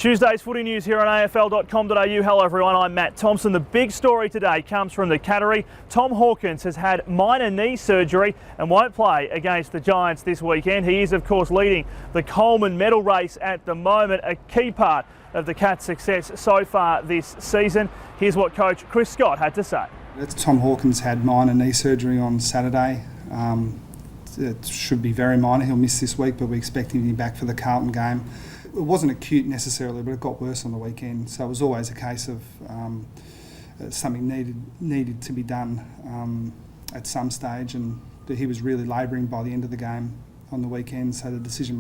Tuesday's footy news here on AFL.com.au. Hello everyone, I'm Matt Thompson. The big story today comes from the Cattery. Tom Hawkins has had minor knee surgery and won't play against the Giants this weekend. He is of course leading the Coleman medal race at the moment, a key part of the Cats' success so far this season. Here's what coach Chris Scott had to say. Tom Hawkins had minor knee surgery on Saturday. It should be very minor. He'll miss this week, but we expect him to be back for the Carlton game. It wasn't acute necessarily, but it got worse on the weekend. So it was always a case of something needed to be done at some stage, and he was really labouring by the end of the game on the weekend. So the decision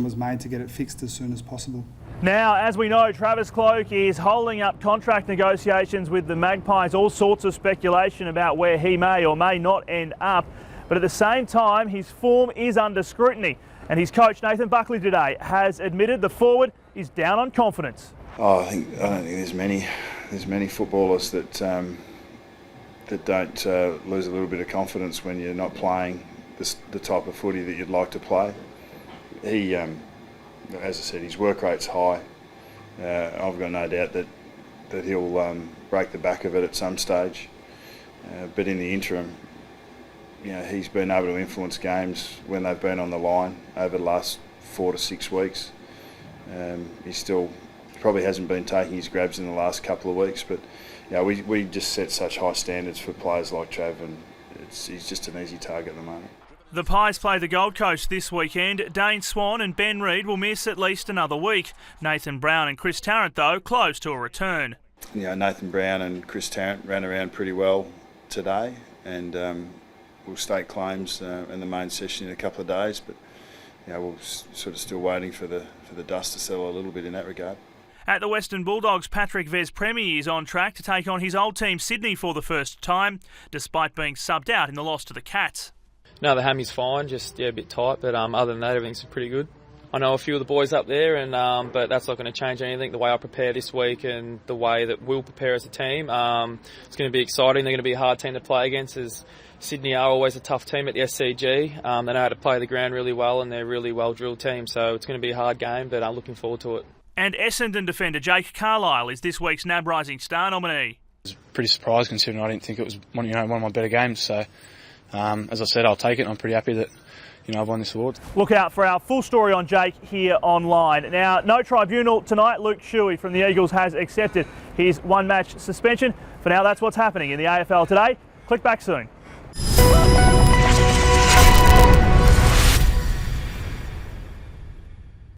was made to get it fixed as soon as possible. Now, as we know, Travis Cloke is holding up contract negotiations with the Magpies. All sorts of speculation about where he may or may not end up. But at the same time, his form is under scrutiny. And his coach, Nathan Buckley, today has admitted the forward is down on confidence. I don't think there's many footballers that don't lose a little bit of confidence when you're not playing the type of footy that you'd like to play. He, as I said, his work rate's high. I've got no doubt that he'll break the back of it at some stage. But in the interim, he's been able to influence games when they've been on the line over the last 4 to 6 weeks. He still probably hasn't been taking his grabs in the last couple of weeks, but we just set such high standards for players like Trav, and he's just an easy target at the moment. The Pies play the Gold Coast this weekend. Dane Swan and Ben Reid will miss at least another week. Nathan Brown and Chris Tarrant, though, close to a return. Nathan Brown and Chris Tarrant ran around pretty well today, and we'll stake claims in the main session in a couple of days, but we're sort of still waiting for the dust to settle a little bit in that regard. At the Western Bulldogs, Patrick Vez-Premi is on track to take on his old team Sydney for the first time, despite being subbed out in the loss to the Cats. No, the hammy's fine, just a bit tight, but other than that, everything's pretty good. I know a few of the boys up there, but that's not going to change anything. The way I prepare this week and the way that we'll prepare as a team, it's going to be exciting. They're going to be a hard team to play against, as Sydney are always a tough team at the SCG. They know how to play the ground really well, and they're a really well-drilled team, so it's going to be a hard game, but I'm looking forward to it. And Essendon defender Jake Carlisle is this week's NAB Rising Star nominee. I was pretty surprised, considering I didn't think it was one of my better games, so as I said, I'll take it, and I'm pretty happy that I've won this award. Look out for our full story on Jake here online. Now, no tribunal tonight. Luke Shuey from the Eagles has accepted his one-match suspension. For now, that's what's happening in the AFL today. Click back soon.